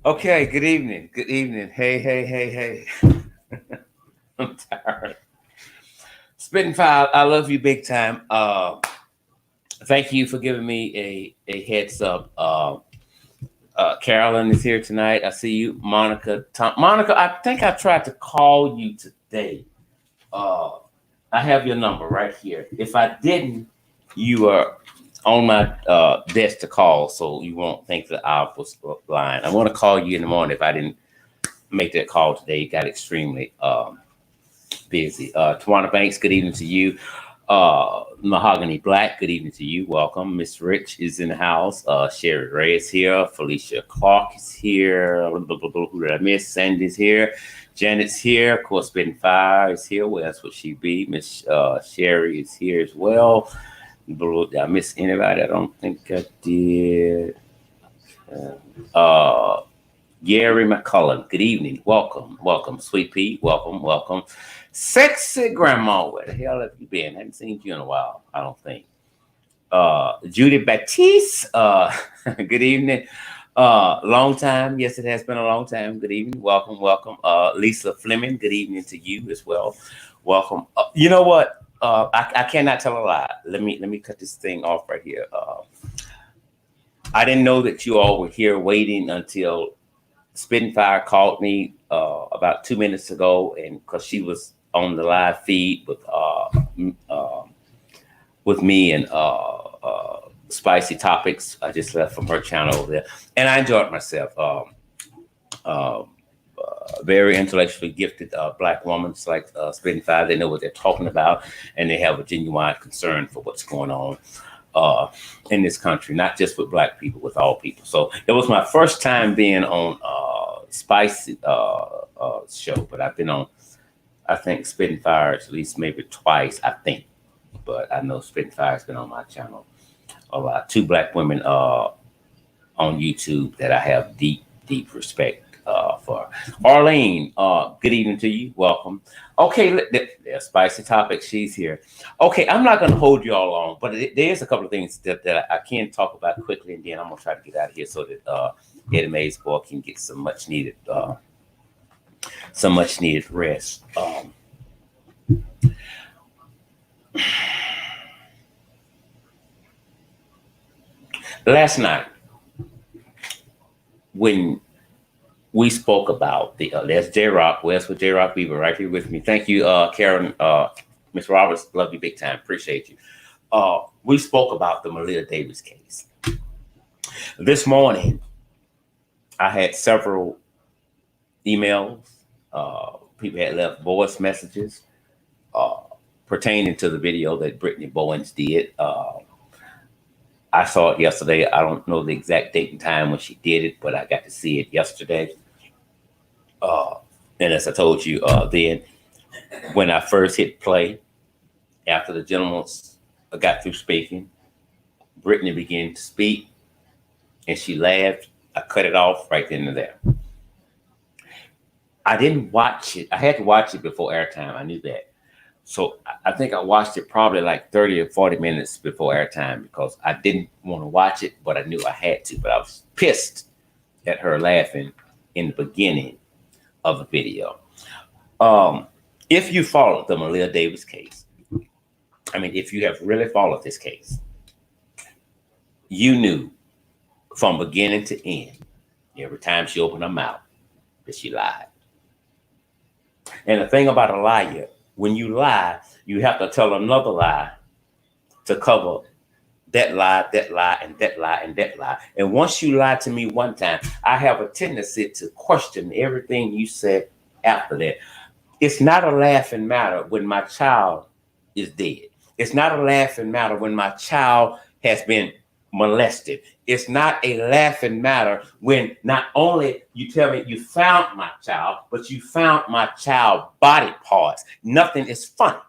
Okay, good evening. Good evening. Hey, hey, hey, hey. I'm tired. Spitting File, I love you big time. Thank you for giving me a heads up. Carolyn is here tonight. I see you. Monica, I think I tried to call you today. Uh, I have your number right here. If I didn't, you are on my desk to call, so you won't think that I was lying. I want to call you in the morning if I didn't make that call today. It got extremely busy. Tawana Banks, good evening to you. Mahogany Black, good evening to you. Welcome. Miss Rich is in the house. Sherry Ray is here. Felicia Clark is here. Who did I miss? Sandy's here. Janet's here. Of course, Ben Fire is here. Well, that's what she be. Miss Sherry is here as well. Did I miss anybody? I don't think I did. Uh, Gary McCullen, good evening. Welcome, welcome. Sweet Pea, welcome, welcome. Sexy Grandma, where the hell have you been? I haven't seen you in a while, I don't think. Judy Baptiste, good evening. Long time. Yes, it has been a long time. Good evening. Welcome, welcome. Lisa Fleming, good evening to you as well. Welcome. You know what? I cannot tell a lie. Let me cut this thing off right here. I didn't know that you all were here waiting until Spitting Fire called me about 2 minutes ago, and because she was on the live feed with me and Spicy Topics. I just left from her channel over there, and I enjoyed myself. Uh, Very intellectually gifted black woman. It's like Spitting Fire. They know what they're talking about, and they have a genuine concern for what's going on in this country, not just with black people, with all people. So it was my first time being on Spicy show, but I've been on, I think, Spitting Fire at least maybe twice, I think. But I know Spitting Fire's been on my channel a lot. Two black women on YouTube that I have deep, deep respect for. Arlene, good evening to you. Welcome. Okay, there's Spicy Topic. She's here. Okay, I'm not going to hold you all long, but there's a couple of things that I can talk about quickly, and then I'm going to try to get out of here so that Eddie Mae's boy can get some much needed rest. Last night, when we spoke about there's J Rock, West with J Rock Beaver right here with me. Thank you, Karen, Miss Roberts, love you big time, appreciate you. We spoke about the Malia Davis case. This morning, I had several emails. People had left voice messages uh, pertaining to the video that Britney Bowens did. I saw it yesterday. I don't know the exact date and time when she did it, but I got to see it yesterday. Uh, and as I told you then, when I first hit play, after the gentleman got through speaking, Brittany began to speak and she laughed. I cut it off right then and there. I didn't watch it. I had to watch it before airtime. I knew that. So I think I watched it probably like 30 or 40 minutes before airtime because I didn't want to watch it, but I knew I had to. But I was pissed at her laughing in the beginning of the video. Um, if you followed the Malia Davis case, I mean, if you have really followed this case, you knew from beginning to end, every time she opened her mouth, that she lied. And the thing about a liar, when you lie, you have to tell another lie to cover that lie, and that lie, and that lie. And once you lie to me one time, I have a tendency to question everything you said after that. It's not a laughing matter when my child is dead. It's not a laughing matter when my child has been molested. It's not a laughing matter when not only you tell me you found my child, but you found my child body parts. Nothing is funny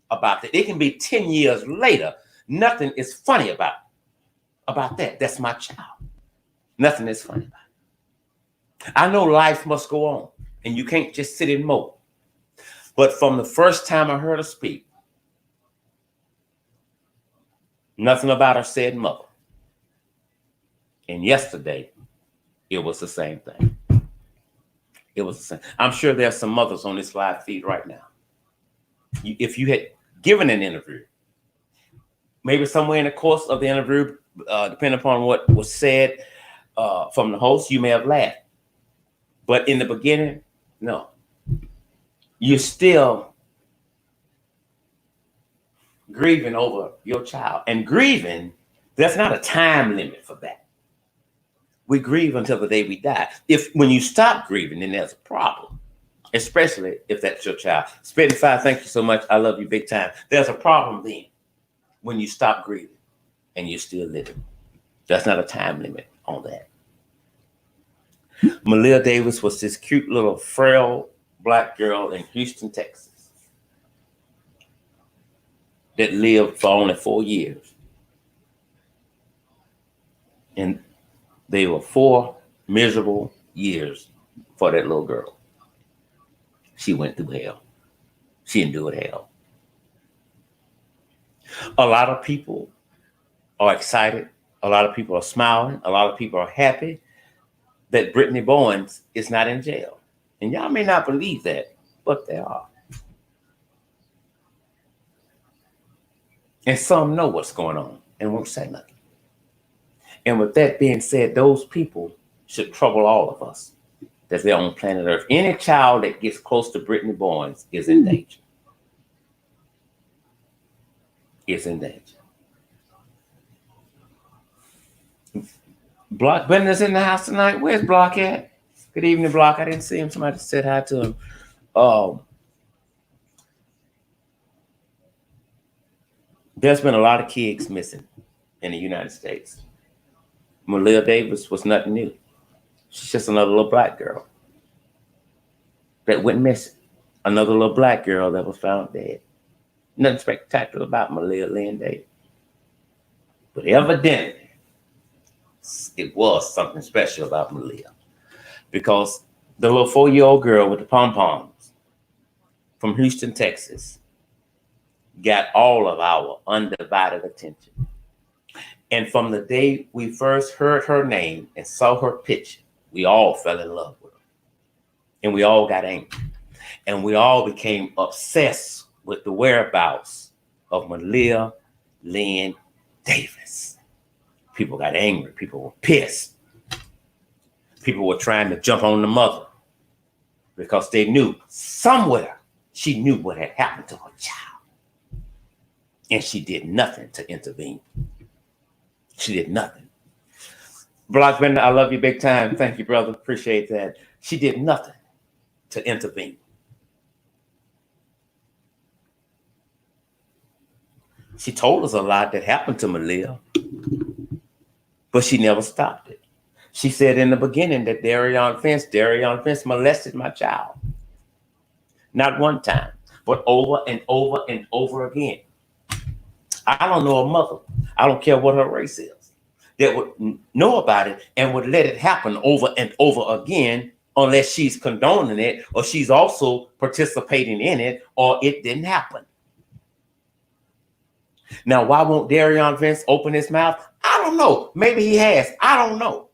about that. It can be 10 years later. Nothing is funny about that. That's my child. Nothing is funny about it. I know life must go on, and you can't just sit and mope. But from the first time I heard her speak, nothing about her said mother. And yesterday, It was the same thing. It was the same. I'm sure there's some mothers on this live feed right now. If you had given an interview, maybe somewhere in the course of the interview, depending upon what was said from the host, you may have laughed. But in the beginning, no. You're still grieving over your child. And grieving, there's not a time limit for that. We grieve until the day we die. When you stop grieving, then there's a problem, especially if that's your child. Spitting Fire, thank you so much. I love you big time. There's a problem then when you stop grieving and you're still living. There's not a time limit on that. Maleah Davis was this cute little frail Black girl in Houston, Texas, that lived for only 4 years. And they were 4 miserable years for that little girl. She went through hell. She endured hell. A lot of people are excited. A lot of people are smiling. A lot of people are happy that Britney Bowens is not in jail. And y'all may not believe that, but they are. And some know what's going on and won't say nothing. And with that being said, those people should trouble all of us that they're on planet Earth. Any child that gets close to Britney Bowens is in danger. Is in danger. Block Bender's in the house tonight. Where's Block at? Good evening, Block. I didn't see him. Somebody said hi to him. There's been a lot of kids missing in the United States. Maleah Davis was nothing new. She's just another little Black girl that went missing. Another little Black girl that was found dead. Nothing spectacular about Maleah Lynn Davis. But evidently, it was something special about Maleah. Because the little 4-year-old girl with the pom-poms from Houston, Texas, got all of our undivided attention. And from the day we first heard her name and saw her picture, we all fell in love with her. And we all got angry. And we all became obsessed with the whereabouts of Maleah Lynn Davis. People got angry. People were pissed. People were trying to jump on the mother because they knew somewhere she knew what had happened to her child. And she did nothing to intervene. She did nothing. Block Bender, I love you big time. Thank you, brother. Appreciate that. She did nothing to intervene. She told us a lot that happened to Maleah, but she never stopped it. She said in the beginning that Darion Fence molested my child. Not one time, but over and over and over again. I don't know a mother, I don't care what her race is, that would know about it and would let it happen over and over again unless she's condoning it or she's also participating in it or it didn't happen. Now, why won't Darion Fence open his mouth? I don't know. Maybe he has. I don't know.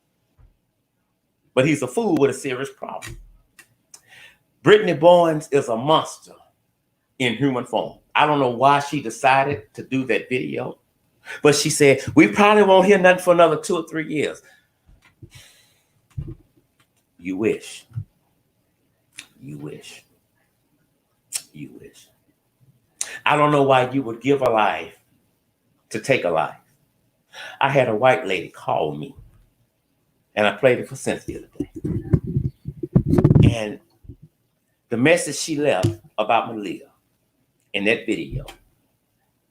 But he's a fool with a serious problem. Britney Bowens is a monster in human form. I don't know why she decided to do that video, but she said, we probably won't hear nothing for another 2 or 3 years. You wish. You wish. You wish. I don't know why you would give a life to take a life. I had a white lady call me, and I played it for Cynthia today. And the message she left about Malia in that video,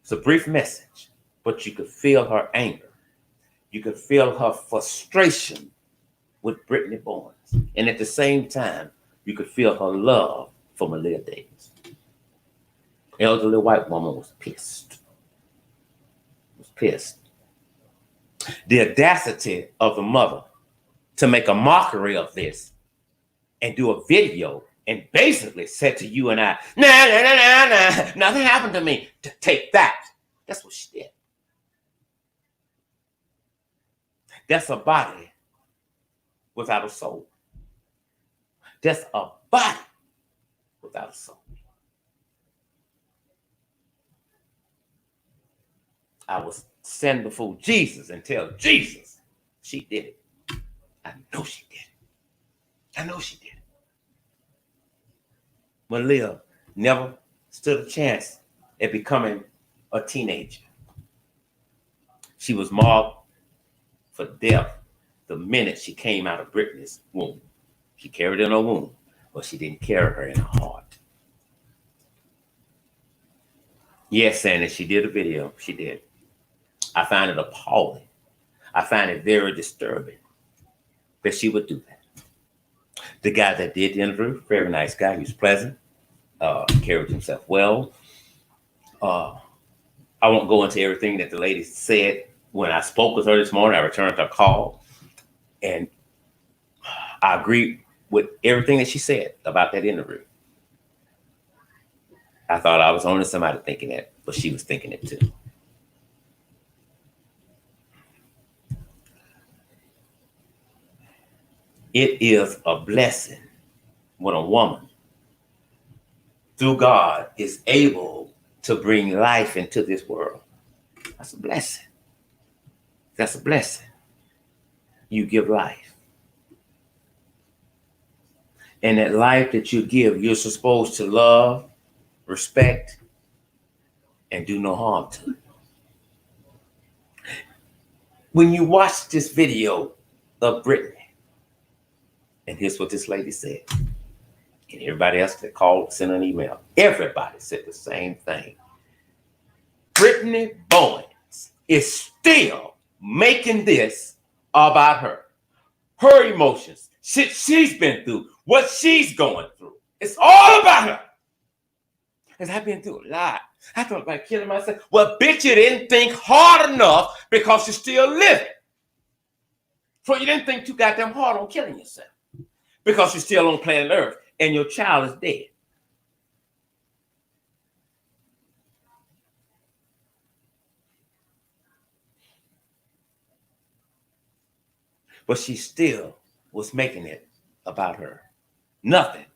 it's a brief message, but you could feel her anger. You could feel her frustration with Britney Bowens. And at the same time, you could feel her love for Maleah Davis. Elderly white woman was pissed. Pissed. The audacity of the mother to make a mockery of this and do a video and basically said to you and I, nah, nothing happened to me. To take that. That's what she did. That's a body without a soul. Just a body without a soul. I was stand before Jesus and tell Jesus she did it. I know she did it. I know she did it. Malia never stood a chance at becoming a teenager. She was marked for death the minute she came out of Britney's womb. She carried in her womb, but she didn't carry her in her heart. Yes, Sandy, she did a video. She did. I find it appalling. I find it very disturbing that she would do that. The guy that did the interview, very nice guy. He was pleasant, carried himself well. I won't go into everything that the lady said. When I spoke with her this morning, I returned her call, and I agree with everything that she said about that interview. I thought I was only somebody thinking that, but she was thinking it too. It is a blessing when a woman, through God, is able to bring life into this world. That's a blessing. That's a blessing. You give life. And that life that you give, you're supposed to love, respect, and do no harm to it. When you watch this video of Britney, and here's what this lady said, and everybody else that called, sent an email, everybody said the same thing. Britney Bowens is still making this about her emotions, shit she's been through, what she's going through. It's all about her. Because I've been through a lot. I thought about killing myself. Well, bitch, you didn't think hard enough because you're still living. So you didn't think too goddamn hard on killing yourself because you're still on planet Earth and your child is dead. But she still was making it about her. Nothing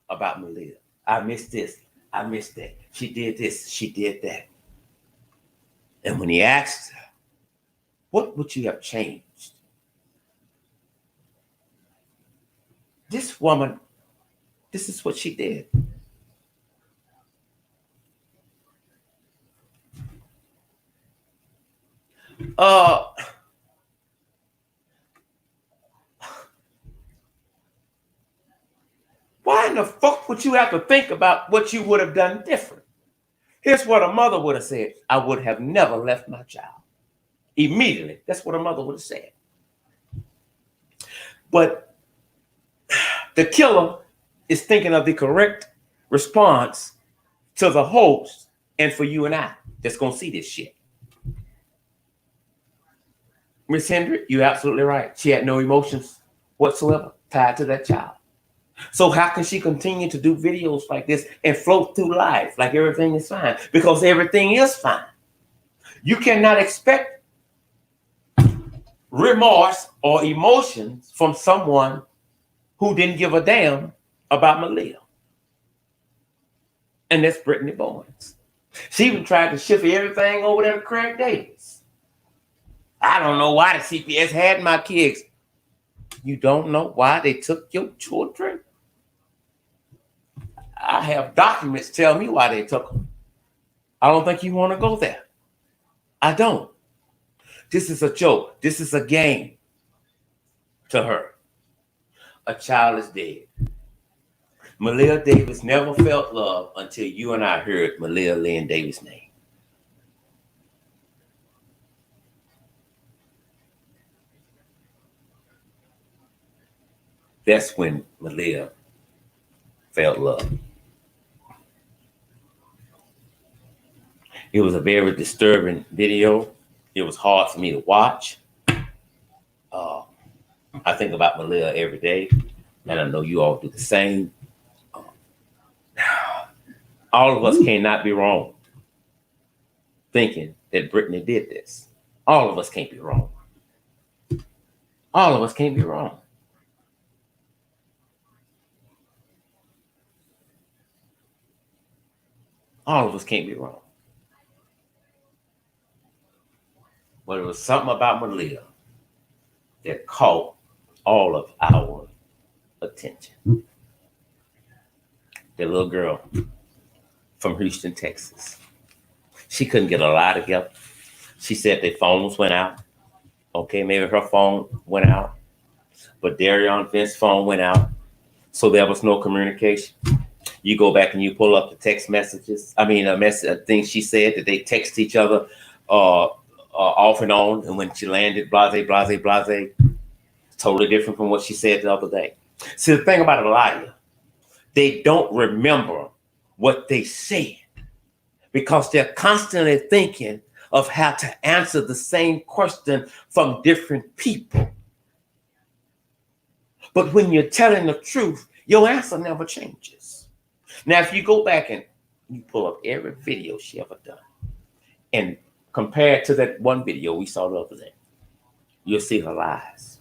about Malia. I missed this. I missed that. She did this. She did that. And when he asked her, what would you have changed? This woman, this is what she did. Why in the fuck would you have to think about what you would have done different? Here's what a mother would have said. I would have never left my child. Immediately, that's what a mother would have said. But the killer is thinking of the correct response to the host and for you and I that's going to see this shit. Miss Hendrick, you're absolutely right. She had no emotions whatsoever tied to that child. So how can she continue to do videos like this and float through life like everything is fine? Because everything is fine. You cannot expect remorse or emotions from someone who didn't give a damn about Malia. And that's Britney Bowens. She even tried to shift everything over there to Craig Davis. I don't know why the CPS had my kids. You don't know why they took your children? I have documents tell me why they took them. I don't think you want to go there. I don't. This is a joke. This is a game to her. A child is dead. Malia Davis never felt love until you and I heard Malia Lynn Davis' name. That's when Malia felt love. It was a very disturbing video. It was hard for me to watch. I think about Malia every day, and I know you all do the same. All of us cannot be wrong thinking that Britney did this. All of us can't be wrong. All of us can't be wrong. All of us can't be wrong. But it was something about Maleah that caught all of our attention. The little girl from Houston, Texas. She couldn't get a lie together. She said their phones went out. Okay, maybe her phone went out, but Darion Vince's phone went out, so there was no communication. You go back and you pull up the text messages. I mean, things she said that they text each other off and on, and when she landed, blase, blase, blase, totally different from what she said the other day. See, the thing about a liar, they don't remember what they said because they're constantly thinking of how to answer the same question from different people. But when you're telling the truth, your answer never changes. Now, if you go back and you pull up every video she ever done and compare it to that one video we saw the other day, you'll see her lies.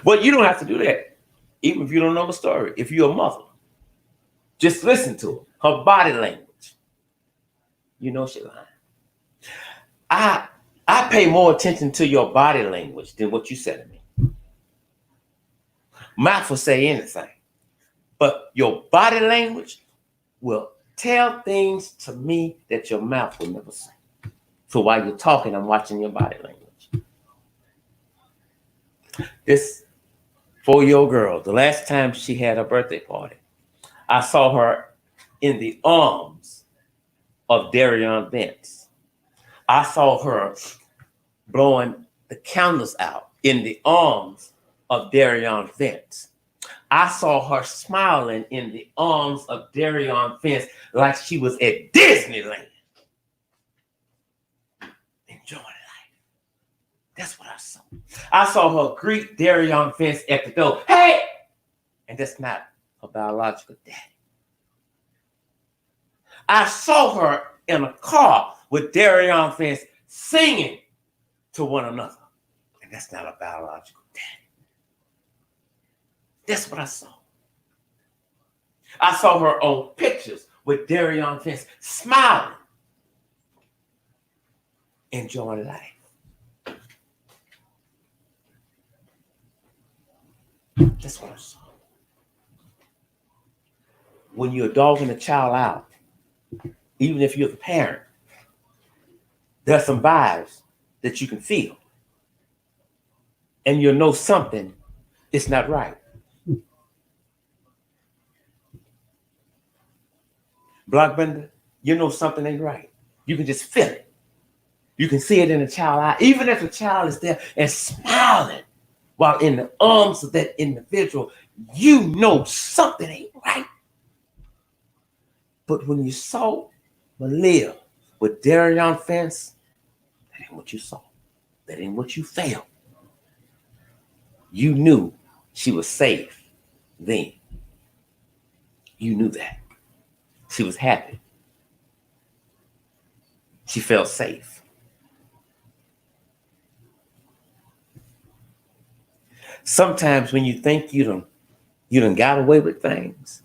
Well, you don't have to do that, even if you don't know the story. If you're a mother, just listen to her body language. You know she's lying. I pay more attention to your body language than what you said to me. Mouth will say anything, but your body language will tell things to me that your mouth will never say. So while you're talking, I'm watching your body language. This 4-year-old girl, the last time she had her birthday party, I saw her in the arms of Darion Vince. I saw her blowing the candles out in the arms of Darion Vince. I saw her smiling in the arms of Darion Vince like she was at Disneyland. Enjoying life. That's what I saw. I saw her greet Darion Vince at the door. Hey! And that's not her biological daddy. I saw her in a car with Darion Vince singing to one another. And that's not a biological daddy. That's what I saw. I saw her on pictures with Darion Vince smiling, enjoying life. That's what I saw. When you're dogging a child out, even if you're the parent, there's some vibes that you can feel. And you'll know something is not right. Blockbender, you know something ain't right. You can just feel it. You can see it in the child's eye. Even if the child is there and smiling while in the arms of that individual, you know something ain't right. But when you saw Malia with Darion Vince, that ain't what you saw. That ain't what you felt. You knew she was safe then. You knew that. She was happy. She felt safe. Sometimes when you think you done got away with things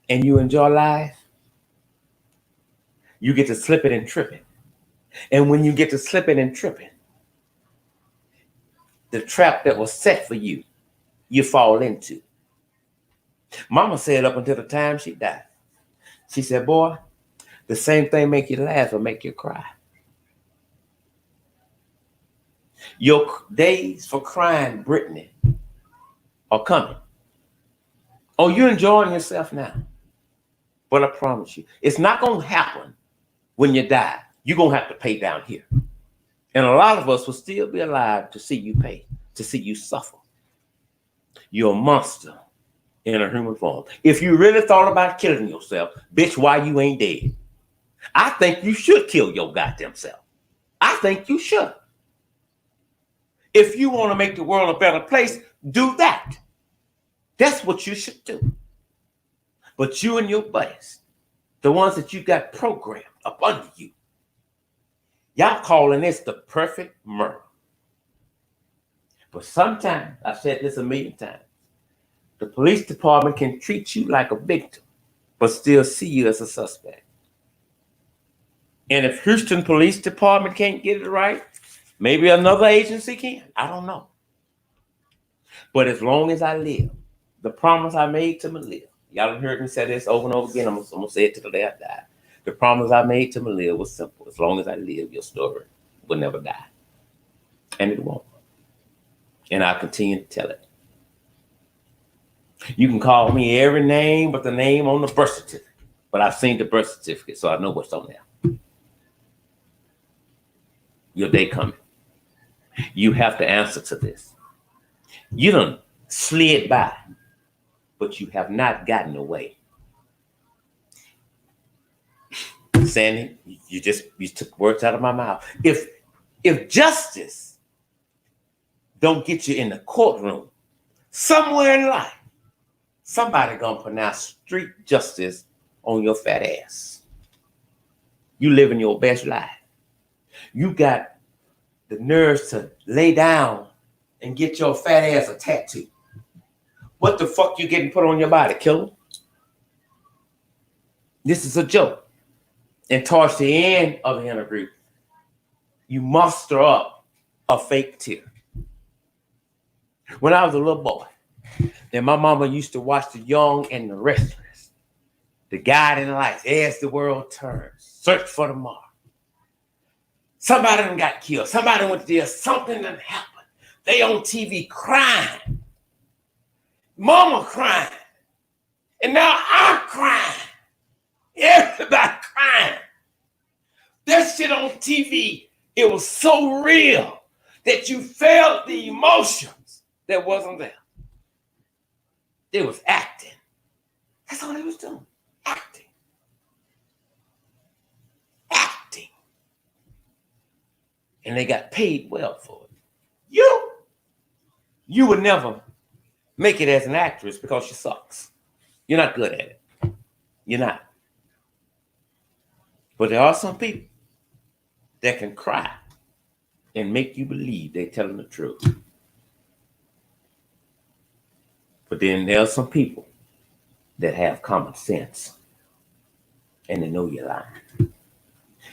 and you enjoy life, you get to slipping and tripping. And when you get to slipping and tripping, the trap that was set for you, you fall into. Mama said up until the time she died, she said, boy, the same thing make you laugh or make you cry. Your days for crying, Britney, are coming. Oh, you're enjoying yourself now. But I promise you, it's not going to happen when you die. You're going to have to pay down here. And a lot of us will still be alive to see you pay, to see you suffer. You're a monster in a human form. If you really thought about killing yourself, bitch, why you ain't dead? I think you should kill your goddamn self. I think you should. If you want to make the world a better place, do that. That's what you should do. But you and your buddies, the ones that you got programmed up under you, y'all calling this the perfect murder. But sometimes, I've said this a million times, the police department can treat you like a victim, but still see you as a suspect. And if Houston Police Department can't get it right, maybe another agency can. I don't know. But as long as I live, the promise I made to Malia, y'all have heard me say this over and over again. I'm going to say it till the day I die. The promise I made to Malia was simple. As long as I live, your story will never die. And it won't. And I'll continue to tell it. You can call me every name but the name on the birth certificate. But I've seen the birth certificate, so I know what's on there. Your day coming. You have to answer to this. You done slid by, but you have not gotten away. Sandy, you took words out of my mouth. If justice don't get you in the courtroom, somewhere in life, somebody gonna pronounce street justice on your fat ass. You living your best life. You got the nerves to lay down and get your fat ass a tattoo. What the fuck you getting put on your body, killer? This is a joke. And towards the end of the interview, you muster up a fake tear. When I was a little boy, then my mama used to watch The Young and the Restless, The Guiding Lights, As the World Turns, Search for Tomorrow. Somebody done got killed. Somebody went there. Something done happened. They on TV crying. Mama crying. And now I'm crying. Everybody crying. That shit on TV, it was so real that you felt the emotions that wasn't there. They was acting. That's all they was doing. Acting. Acting. And they got paid well for it. You would never make it as an actress because she sucks. You're not good at it. You're not. But there are some people that can cry and make you believe they're telling the truth. But then there are some people that have common sense and they know you're lying.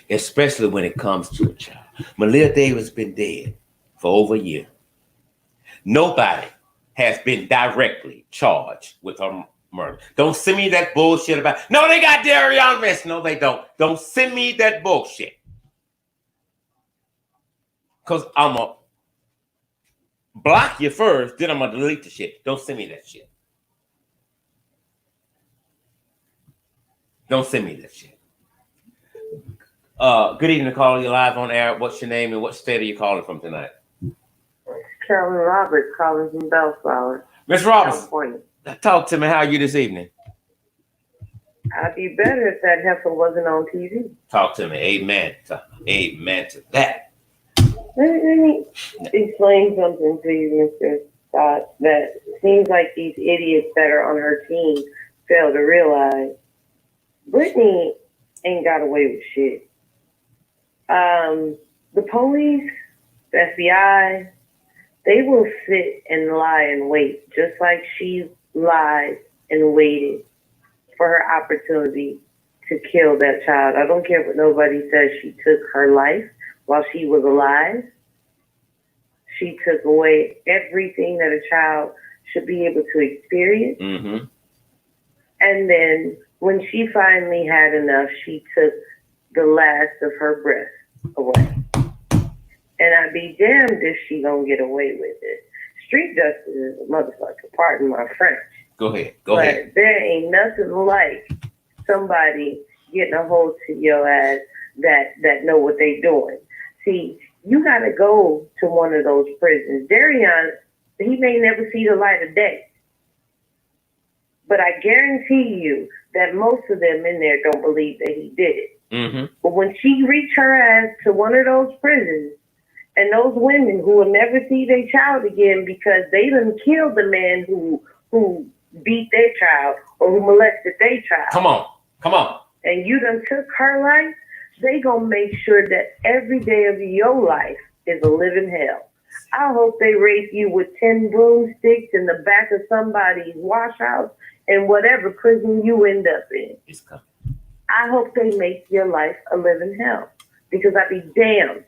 Especially when it comes to a child. Maleah Davis been dead for over a year. Nobody has been directly charged with her murder. Don't send me that bullshit about, no, they got Darion arrested. No, they don't. Don't send me that bullshit. Because I'm going to block you first, then I'm going to delete the shit. Don't send me that shit. Don't send me that shit. Good evening, caller. You're live on air. What's your name and what state are you calling from tonight? Carolyn Roberts calling from Bellflower. Miss Roberts, California. Talk to me. How are you this evening? I'd be better if that heifer wasn't on TV. Talk to me. Amen. Amen to that. Let me explain something to you, Mr. Scott, that seems like these idiots that are on her team fail to realize. Britney ain't got away with shit. The police, the FBI, they will sit and lie and wait, just like she lied and waited for her opportunity to kill that child. I don't care what nobody says. She took her life while she was alive. She took away everything that a child should be able to experience. Mm-hmm. And then when she finally had enough, she took the last of her breath away. And I'd be damned if she don't get away with it. Street justice is a motherfucker, pardon my French. Go ahead. Go ahead. But there ain't nothing like somebody getting a hold to your ass that know what they doing. See, you got to go to one of those prisons. Darion, he may never see the light of day. But I guarantee you that most of them in there don't believe that he did it. Mm-hmm. But when she reach her ass to one of those prisons, and those women who will never see their child again because they done killed the man who beat their child or who molested their child. Come on. And you done took her life, they gonna make sure that every day of your life is a living hell. I hope they rape you with 10 broomsticks in the back of somebody's wash house and whatever prison you end up in. It's coming. I hope they make your life a living hell, because I'd be damned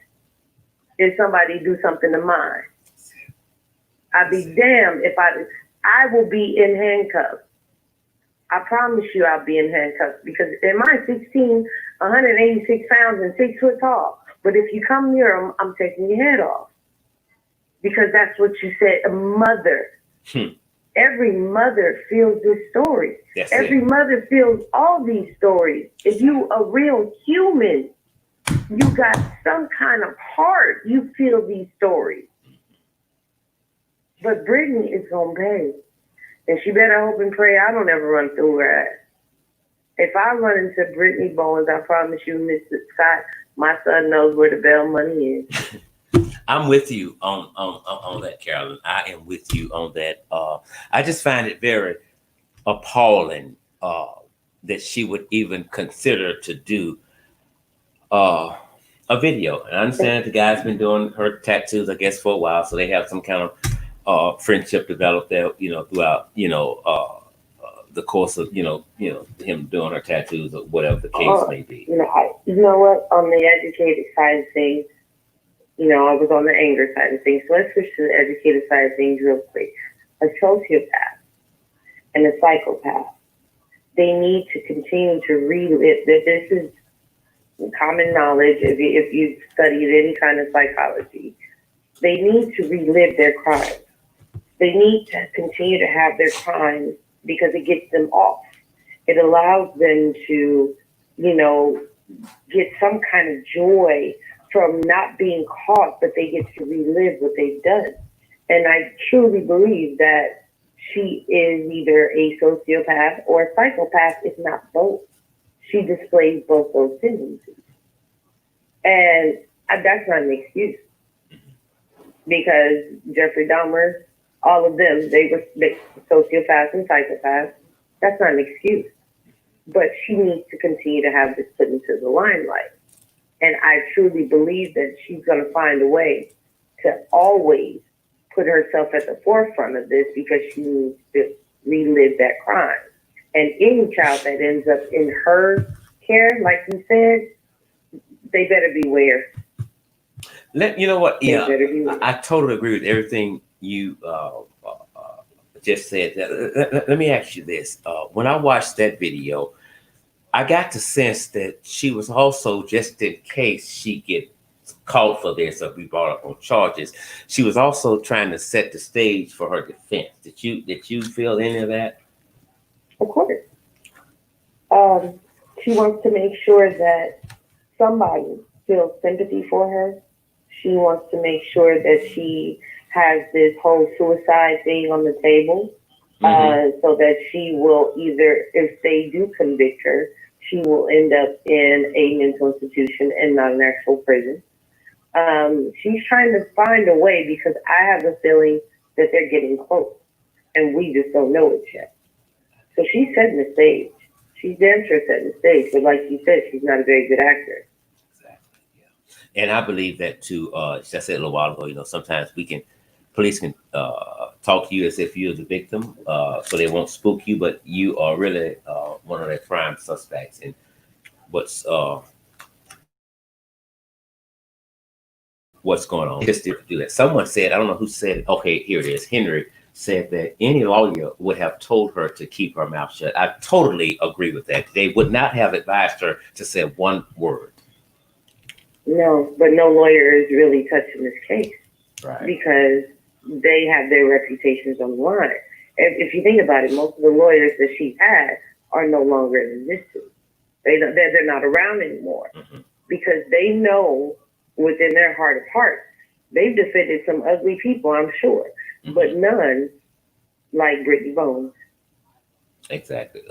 if somebody do something to mine. I'd be damned if I will be in handcuffs. I promise you I'll be in handcuffs, because am I 16, 186 pounds and 6 foot tall? But if you come near them, I'm taking your head off. Because that's what you said, a mother. Every mother feels this story. Every mother feels all these stories. If you a real human, you got some kind of heart, you feel these stories. But Britney is gonna pay. And she better hope and pray I don't ever run through her ass. If I run into Britney Bowens, I promise you, Mr. Scott, my son knows where the bail money is. I'm with you on that, Carolyn. I am with you on that. I just find it very appalling that she would even consider to do a video. And I understand the guy's been doing her tattoos, I guess, for a while, so they have some kind of friendship developed there, throughout, the course of, him doing her tattoos or whatever the case may be. You know what? On the educated side of things, I was on the anger side of things. So let's switch to the educated side of things real quick. A sociopath and a psychopath, they need to continue to relive that. This is common knowledge if you've studied any kind of psychology. They need to relive their crimes. They need to continue to have their crimes because it gets them off. It allows them to, get some kind of joy from not being caught, but they get to relive what they've done. And I truly believe that she is either a sociopath or a psychopath, if not both. She displays both those tendencies. And that's not an excuse. Because Jeffrey Dahmer, all of them, they were sociopaths and psychopaths. That's not an excuse. But she needs to continue to have this put into the limelight. And I truly believe that she's going to find a way to always put herself at the forefront of this, because she needs to relive that crime. And any child that ends up in her care, like you said, they better beware. You know what? Yeah, I totally agree with everything you just said. Let me ask you this. When I watched that video, I got the sense that she was also, just in case she get caught for this or be brought up on charges, she was also trying to set the stage for her defense. Did you feel any of that? Of course. She wants to make sure that somebody feels sympathy for her. She wants to make sure that she has this whole suicide thing on the table, so that she will either, if they do convict her, she will end up in a mental institution and not an actual prison. She's trying to find a way, because I have a feeling that they're getting close and we just don't know it yet. So she's setting the stage. She's damn sure setting the stage, but like you said, she's not a very good actor. Exactly. Yeah. And I believe that too. As I said a little while ago, sometimes police can talk to you as if you're the victim, so they won't spook you, but you are really one of their prime suspects. And what's going on? Just to do that. Someone said, I don't know who said it. Okay, here it is. Henry said that any lawyer would have told her to keep her mouth shut. I totally agree with that. They would not have advised her to say one word. No, but no lawyer is really touching this case, right? Because they have their reputations on the line. If you think about it, most of the lawyers that she had are no longer in existence. They're not around anymore, because they know within their heart of hearts, they've defended some ugly people, I'm sure, but none like Britney Bowens. Exactly.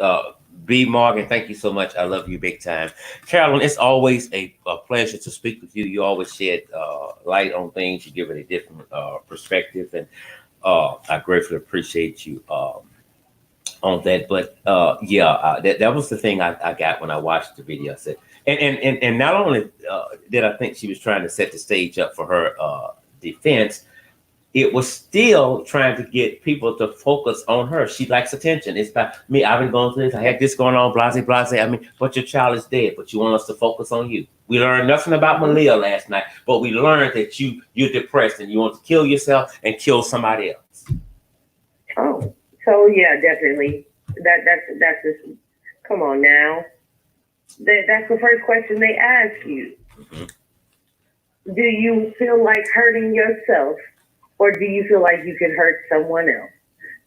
B. Morgan, thank you so much. I love you big time. Carolyn, it's always a pleasure to speak with you. You always shed light on things. You give it a different perspective, and I gratefully appreciate you on that. But that was the thing I got when I watched the video. I said, and not only did I think she was trying to set the stage up for her defense, it was still trying to get people to focus on her. She likes attention. It's about me. I've been going through this. I had this going on, blase, blase. I mean, but your child is dead, but you want us to focus on you. We learned nothing about Maleah last night, but we learned that you're depressed and you want to kill yourself and kill somebody else. Oh, so yeah, definitely. That's just, come on now. That's the first question they ask you. Mm-hmm. Do you feel like hurting yourself, or do you feel like you could hurt someone else?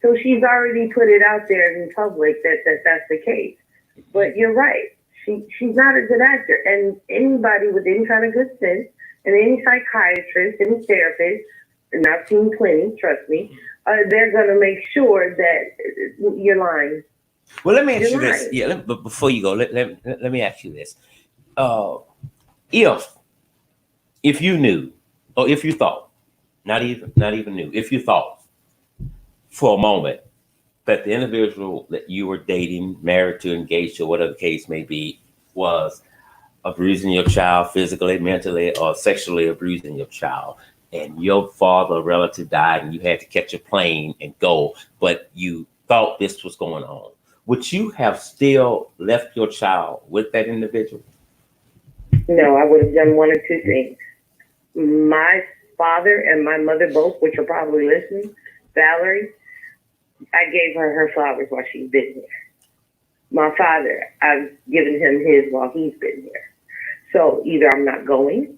So she's already put it out there in public that's the case. But you're right. She's not a good actor. And anybody with any kind of good sense, and any psychiatrist, any therapist, and I've seen plenty, trust me, they're going to make sure that you're lying. Well, let me ask you this. Yeah, but before you go, let me ask you this. If you knew, or if you thought, not even knew, if you thought for a moment that the individual that you were dating, married to, engaged to, whatever the case may be, was abusing your child physically, mentally, or sexually abusing your child, and your father or relative died and you had to catch a plane and go, but you thought this was going on, would you have still left your child with that individual? No, I would have done one or two things. My father and my mother both, which are probably listening, Valerie, I gave her flowers while she's been here. My father, I've given him his while he's been here. So either I'm not going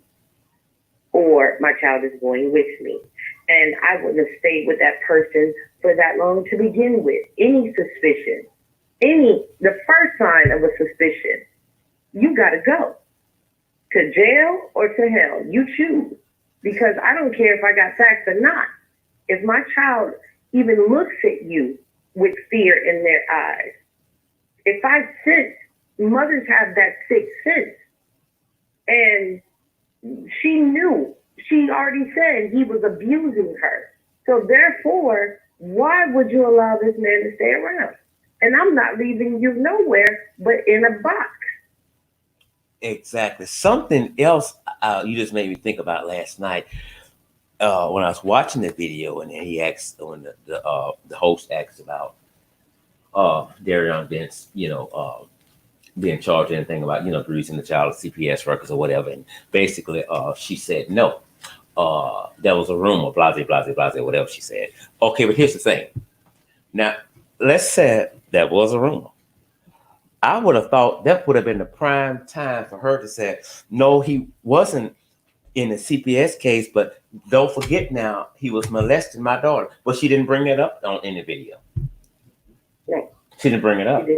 or my child is going with me. And I wouldn't have stayed with that person for that long to begin with. Any suspicion, the first sign of a suspicion, you got to go to jail or to hell. You choose, because I don't care if I got facts or not. If my child even looks at you with fear in their eyes, if I sense, mothers have that sixth sense, and she knew, she already said he was abusing her. So therefore, why would you allow this man to stay around? And I'm not leaving you nowhere but in a box. Exactly. Something else you just made me think about last night when I was watching the video, and he asked, when the host asked about Darion Vince, being charged with anything about bruising the child, CPS records or whatever, and basically she said no. That was a rumor, blase, blase, blase, whatever she said. Okay, but here's the thing. Now, let's say that was a rumor. I would have thought that would have been the prime time for her to say, no, he wasn't in the CPS case, but don't forget now, he was molesting my daughter. But she didn't bring that up in the video. No. She didn't bring it up.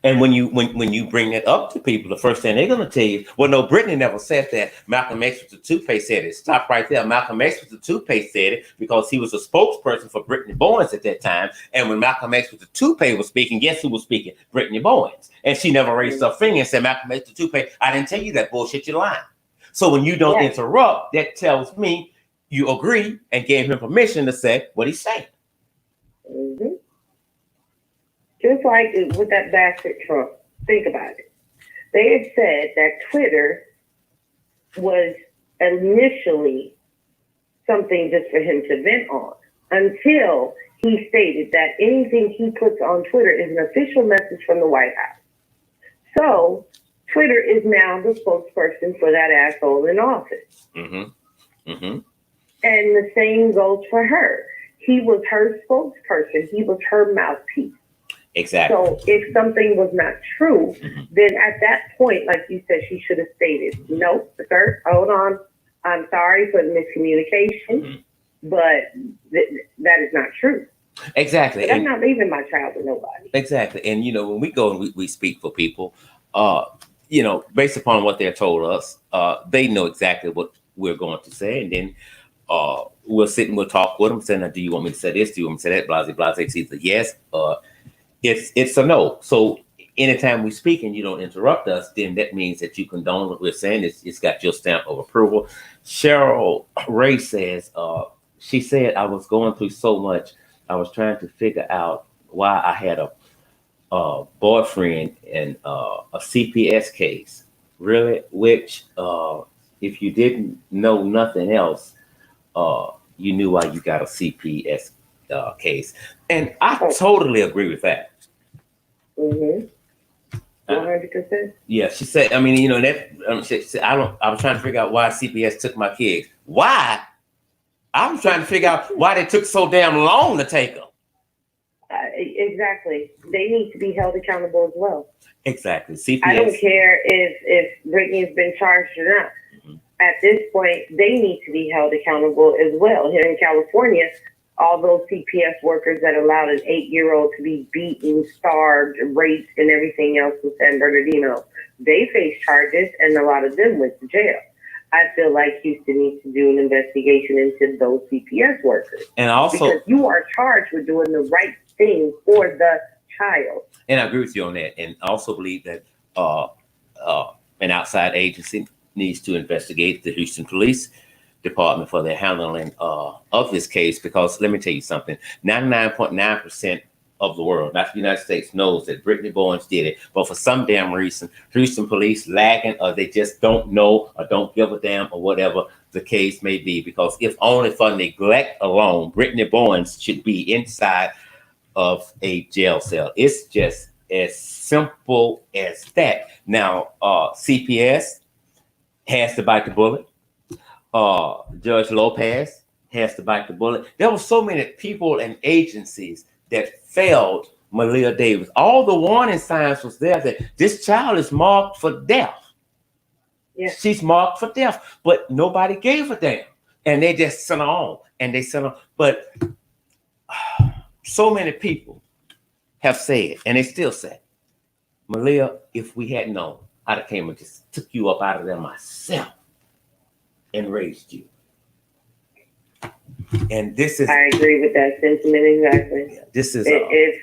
And when you bring it up to people, the first thing they're going to tell you, well, no, Britney never said that. Malcolm X with the toothpaste said it. Stop right there. Malcolm X with the toothpaste said it because he was a spokesperson for Britney Bowens at that time. And when Malcolm X with the toothpaste was speaking, guess who was speaking? Britney Bowens. And she never raised her finger and said, Malcolm X with the toothpaste, I didn't tell you that bullshit, you're lying. So when you don't interrupt, that tells me you agree and gave him permission to say what he's saying. Mm-hmm. Just like with that bastard Trump. Think about it. They had said that Twitter was initially something just for him to vent on, until he stated that anything he puts on Twitter is an official message from the White House. So Twitter is now the spokesperson for that asshole in office. Mm-hmm. Mm-hmm. And the same goes for her. He was her spokesperson. He was her mouthpiece. Exactly. So if something was not true, then at that point, like you said, she should have stated, no, sir, hold on. I'm sorry for the miscommunication, but that is not true. Exactly. But I'm not leaving my child with nobody. Exactly. And, when we go and we speak for people, based upon what they're told us, they know exactly what we're going to say. And then we'll sit and we'll talk with them, saying, do you want me to say this? Do you want me to say that? Blase, blase. It's either yes, it's a no. So anytime we speak and you don't interrupt us, then that means that you condone what we're saying. It's got your stamp of approval. Cheryl Ray says, she said, I was going through so much. I was trying to figure out why I had a boyfriend in a CPS case. Really? Which, if you didn't know nothing else, you knew why you got a CPS case. And I totally agree with that. 100%. Yeah, she said. I mean, you know that. She said, I don't. I was trying to figure out why CPS took my kids. Why? I'm trying to figure out why they took so damn long to take them. Exactly. They need to be held accountable as well. Exactly. CPS. I don't care if Britney's been charged or not. At this point, they need to be held accountable as well. Here in California, all those CPS workers that allowed an 8-year-old to be beaten, starved, raped, and everything else in San Bernardino, they face charges, and a lot of them went to jail. I feel like Houston needs to do an investigation into those CPS workers. And also, because you are charged with doing the right thing for the child. And I agree with you on that. And I also believe that an outside agency needs to investigate the Houston Police Department for their handling of this case. Because let me tell you something, 99.9% of the world, not the United States, knows that Britney Bowens did it. But for some damn reason, Houston police lagging, or they just don't know, or don't give a damn, or whatever the case may be. Because if only for neglect alone, Britney Bowens should be inside of a jail cell. It's just as simple as that. Now, CPS has to bite the bullet. Judge Lopez has to bite the bullet. There were so many people and agencies that failed Maleah Davis. All the warning signs was there that this child is marked for death. Yeah. She's marked for death, but nobody gave a damn. And they just sent her on, and they sent her. But so many people have said, and they still say, Maleah, if we had known, I'd have came and just took you up out of there myself and raised you. And this is, I agree with that sentiment exactly. This is it's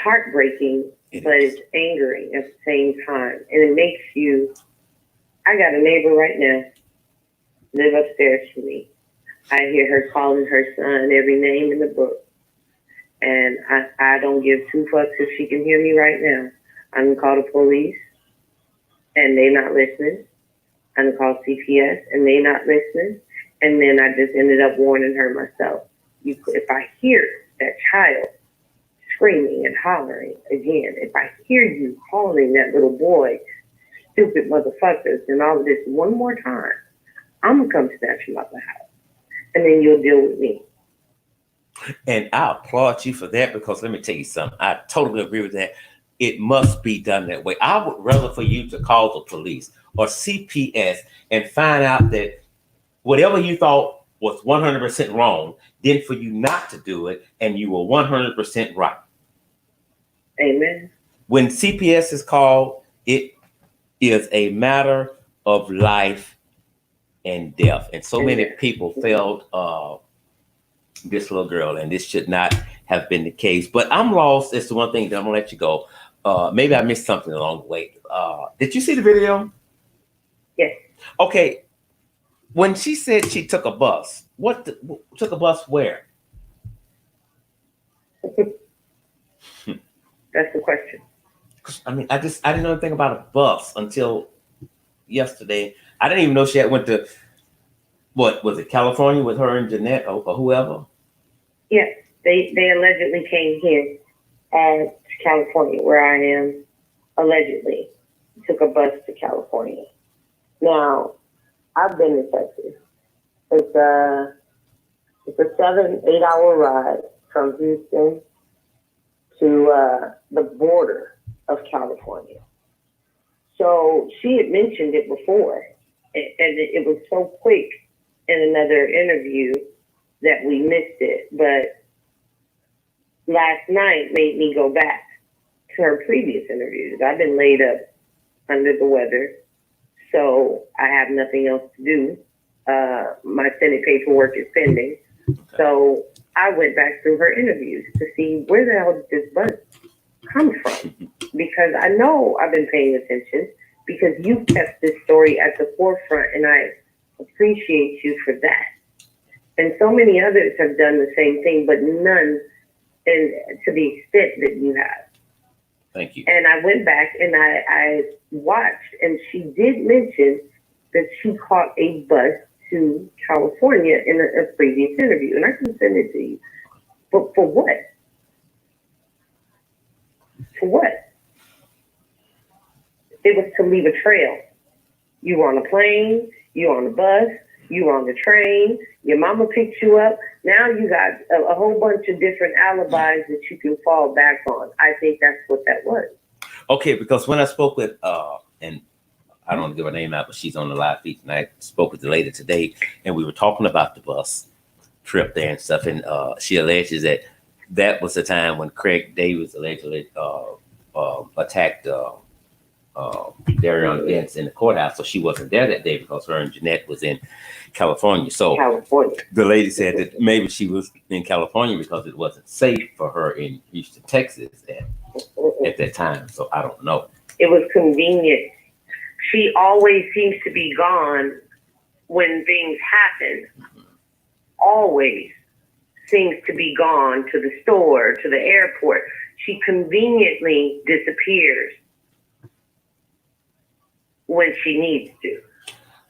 heartbreaking, but it's angering at the same time, and it makes you. I got a neighbor right now, live upstairs from me. I hear her calling her son every name in the book, and I don't give two fucks if she can hear me right now. I'm gonna call the police, and they not listening. I'm gonna call CPS, and they not listening. And then I just ended up warning her myself. If I hear that child screaming and hollering again, if I hear you calling that little boy stupid motherfuckers and all of this one more time, I'm going to come snatch him out the house. And then you'll deal with me. And I applaud you for that, because let me tell you something. I totally agree with that. It must be done that way. I would rather for you to call the police or CPS and find out that whatever you thought was 100% wrong, then for you not to do it, and you were 100% right. Amen. When CPS is called, it is a matter of life and death. And so many people failed this little girl, and this should not have been the case. But I'm lost as to one thing that I'm going to let you go. Maybe I missed something along the way. Did you see the video? Yes. Okay. When she said she took a bus, took a bus where? That's the question. I mean, I didn't know anything about a bus until yesterday. I didn't even know she had went to, what was it, California with her and Jeanette or whoever? Yes, they allegedly came here to California, where I am. Allegedly took a bus to California. Now, I've been to Texas. It's a 7-8 hour ride from Houston to the border of California. So she had mentioned it before, and it was so quick in another interview that we missed it. But last night made me go back to her previous interviews. I've been laid up under the weather, so I have nothing else to do. My Senate paperwork is pending. So I went back through her interviews to see where the hell did this buzz come from? Because I know I've been paying attention, because you kept this story at the forefront, and I appreciate you for that. And so many others have done the same thing, but none to the extent that you have. Thank you. And I went back and I watched, and she did mention that she caught a bus to California in a previous interview, and I can send it to you. But for what? For what? It was to leave a trail. You were on a plane, you were on a bus, you were on the train, your mama picked you up. Now you got a whole bunch of different alibis that you can fall back on. I think that's what that was. Okay, because when I spoke with and I don't want to give her name out, but she's on the live feed, and I spoke with the lady today, and we were talking about the bus trip there and stuff, and she alleges that that was the time when Craig Davis allegedly attacked Darion Vince in the courthouse, so she wasn't there that day because her and Jeanette was in California. So California. the lady said that maybe she was in California because it wasn't safe for her in Houston, Texas at that time. So I don't know. It was convenient. She always seems to be gone when things happen. Always seems to be gone to the store, to the airport. She conveniently disappears when she needs to.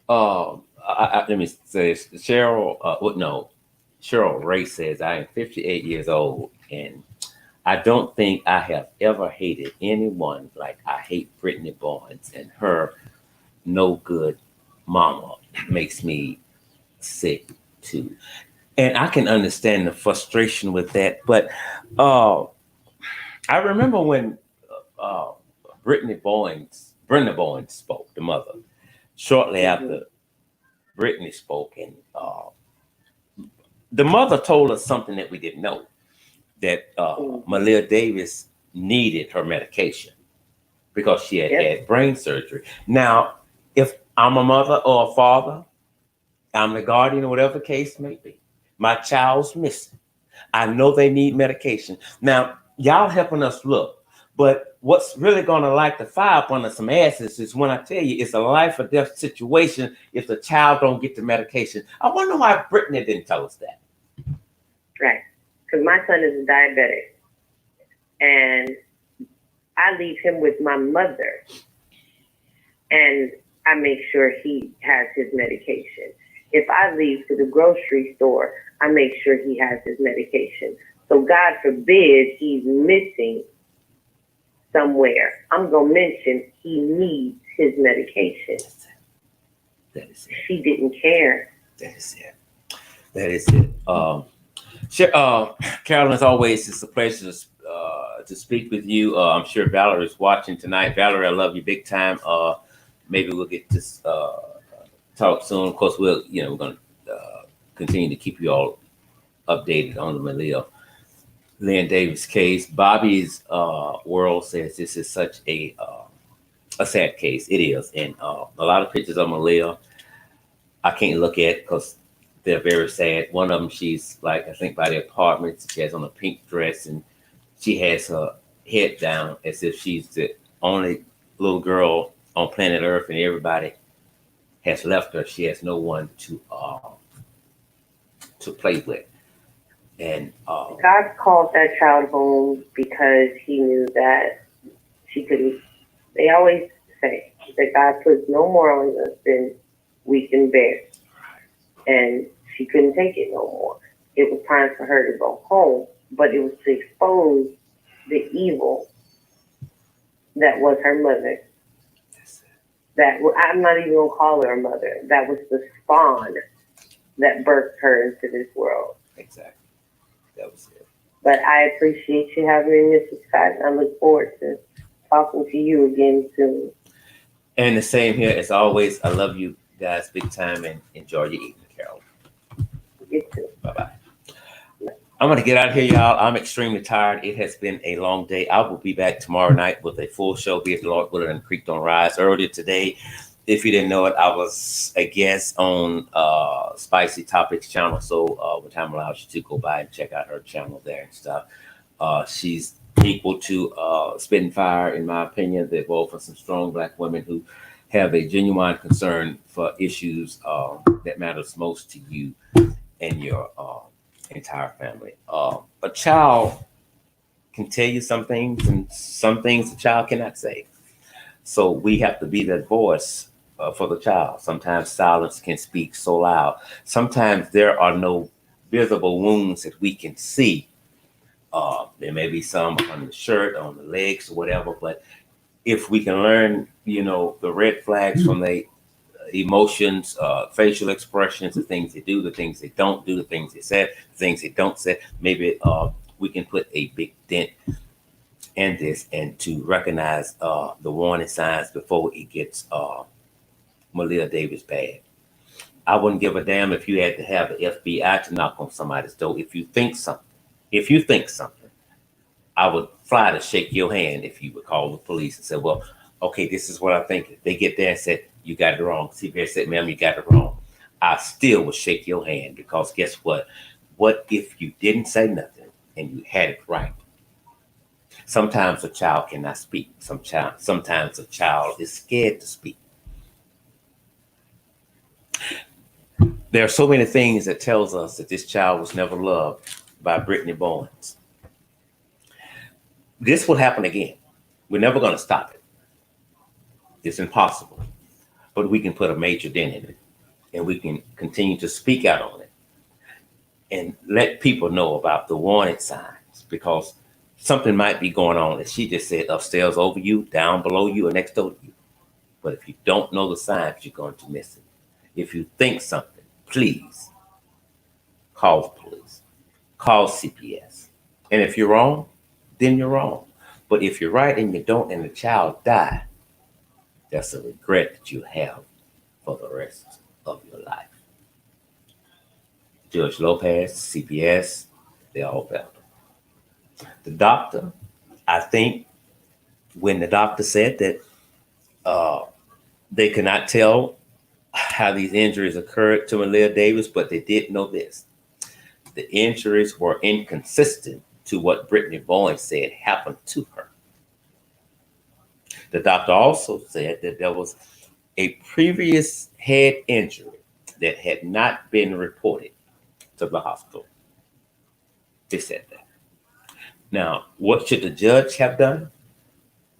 Let me say this. Cheryl Ray says, I am 58 years old, and I don't think I have ever hated anyone like I hate Britney Bowens, and her no good mama makes me sick too. And I can understand the frustration with that, but I remember when Britney Bowens spoke, the mother, shortly after Britney spoke, and the mother told us something that we didn't know, that Maleah Davis needed her medication because she had had brain surgery. Now, if I'm a mother or a father, I'm the guardian or whatever the case may be, my child's missing, I know they need medication. Now, y'all helping us look, but what's really going to light the fire up under some asses is when I tell you it's a life or death situation if the child don't get the medication. I wonder why Britney didn't tell us that. Right. Because my son is a diabetic. And I leave him with my mother. And I make sure he has his medication. If I leave to the grocery store, I make sure he has his medication. So God forbid he's missing somewhere. I'm going to mention he needs his medication. That is it. She didn't care. That is it. That is it. Carolyn, as always, it's a pleasure to speak with you. I'm sure Valerie is watching tonight. Valerie, I love you big time. Maybe we'll get to talk soon. Of course, we're going to continue to keep you all updated on the Malia Lynn Davis case. Bobby's world says this is such a sad case. It is, and a lot of pictures of Malia I can't look at because they're very sad. One of them, she's like, I think by the apartment. She has on a pink dress and she has her head down as if she's the only little girl on planet Earth and everybody has left her. She has no one to play with. And God called that child home because he knew that she couldn't. They always say that God puts no more on us than we can bear. And she couldn't take it no more. It was time for her to go home, but it was to expose the evil that was her mother. That I'm not even going to call her a mother. That was the spawn that birthed her into this world. Exactly. That was it. But I appreciate you having me, Mr. Scott. I look forward to talking to you again soon. And the same here as always. I love you guys big time and enjoy your evening, Carol. You too. Bye-bye. I'm going to get out of here, y'all. I'm extremely tired. It has been a long day. I will be back tomorrow night with a full show, be it the Lord willing and Creek Don't Rise. Earlier today, if you didn't know it, I was a guest on Spicy Topics channel. So when time allows you to go by and check out her channel there and stuff. She's equal to Spitting Fire, in my opinion. They're both are some strong Black women who have a genuine concern for issues that matters most to you and your entire family. A child can tell you some things, and some things a child cannot say. So we have to be that voice for the child. Sometimes silence can speak so loud. Sometimes there are no visible wounds that we can see. There may be some on the shirt, on the legs, or whatever. But if we can learn, the red flags from the emotions, facial expressions, the things they do, the things they don't do, the things they said, the things they don't say, maybe we can put a big dent in this and to recognize the warning signs before it gets Malia Davis bad. I wouldn't give a damn if you had to have the FBI to knock on somebody's door. If you think something, I would fly to shake your hand if you would call the police and say, well, okay, this is what I think. If they get there and said, you got it wrong. CPS said, ma'am, you got it wrong. I still would shake your hand because guess what? What if you didn't say nothing and you had it right? Sometimes a child cannot speak. Sometimes a child is scared to speak. There are so many things that tells us that this child was never loved by Britney Bowens. This will happen again. We're never going to stop it. It's impossible. But we can put a major dent in it. And we can continue to speak out on it. And let people know about the warning signs. Because something might be going on, as she just said, upstairs over you, down below you, or next door to you. But if you don't know the signs, you're going to miss it. If you think something, please call the police. Call CPS. And if you're wrong, then you're wrong. But if you're right and you don't and the child die, that's a regret that you have for the rest of your life. Judge Lopez, CPS, they all failed. The doctor, I think when the doctor said that they could not tell how these injuries occurred to Malia Davis, but they did know this. The injuries were inconsistent to what Britney Bowens said happened to her. The doctor also said that there was a previous head injury that had not been reported to the hospital. They said that. Now, what should the judge have done?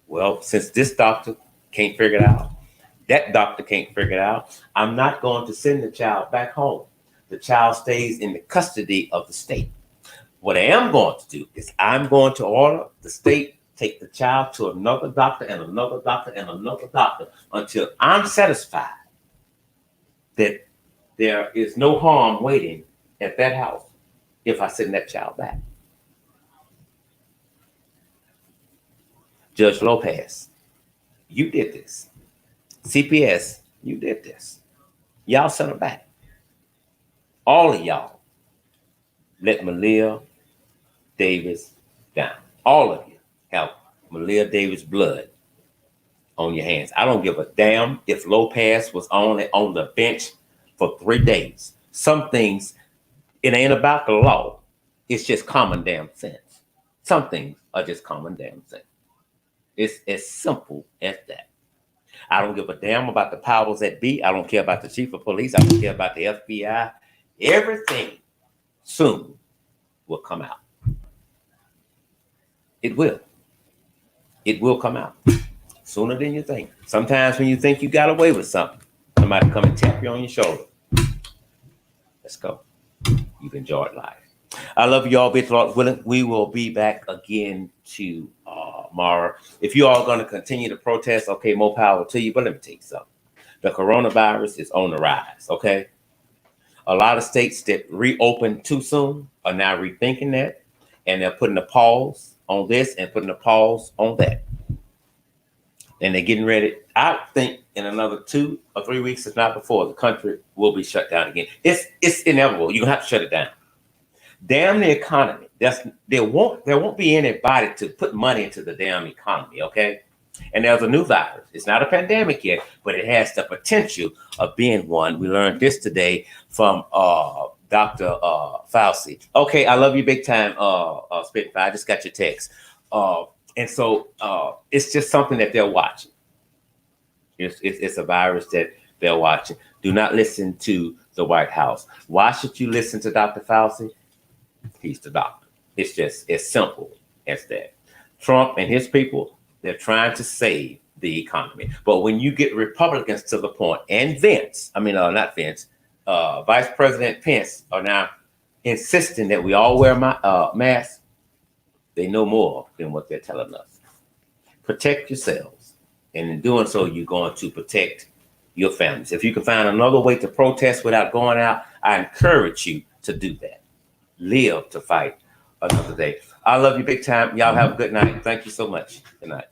Well, since this doctor can't figure it out, that doctor can't figure it out, I'm not going to send the child back home. The child stays in the custody of the state. What I am going to do is I'm going to order the state take the child to another doctor and another doctor and another doctor until I'm satisfied that there is no harm waiting at that house if I send that child back. Judge Lopez, you did this. CPS, you did this. Y'all sent her back. All of y'all let Malia Davis down. All of you have Malia Davis blood on your hands. I don't give a damn if Lopez was only on the bench for 3 days. Some things, it ain't about the law. It's just common damn sense. Some things are just common damn sense. It's as simple as that. I don't give a damn about the powers that be. I don't care about the chief of police. I don't care about the FBI. Everything soon will come out. It will. It will come out sooner than you think. Sometimes when you think you got away with something, somebody come and tap you on your shoulder. Let's go. You've enjoyed life. I love you all. Bitch, Lord willing, we will be back again tomorrow. If you all going to continue to protest, okay, more power to you. But let me tell you something. The coronavirus is on the rise, okay? A lot of states that reopened too soon are now rethinking that. And they're putting a pause on this and putting a pause on that. And they're getting ready. I think in another 2 or 3 weeks, if not before, the country will be shut down again. It's inevitable. You're going to have to shut it down. Damn the economy. There won't be anybody to put money into the damn economy, okay? And there's a new virus. It's not a pandemic yet, but it has the potential of being one. We learned this today from Dr. Fauci. Okay, I love you big time, Spitfire. I just got your text. And so it's just something that they're watching. It's a virus that they're watching. Do not listen to the White House. Why should you listen to Dr. Fauci? He's the doctor. It's just as simple as that. Trump and his people, they're trying to save the economy. But when you get Republicans to the point, and not Vince, Vice President Pence are now insisting that we all wear masks, they know more than what they're telling us. Protect yourselves. And in doing so, you're going to protect your families. If you can find another way to protest without going out, I encourage you to do that. Live to fight another day. I love you big time. Y'all have a good night. Thank you so much. Good night.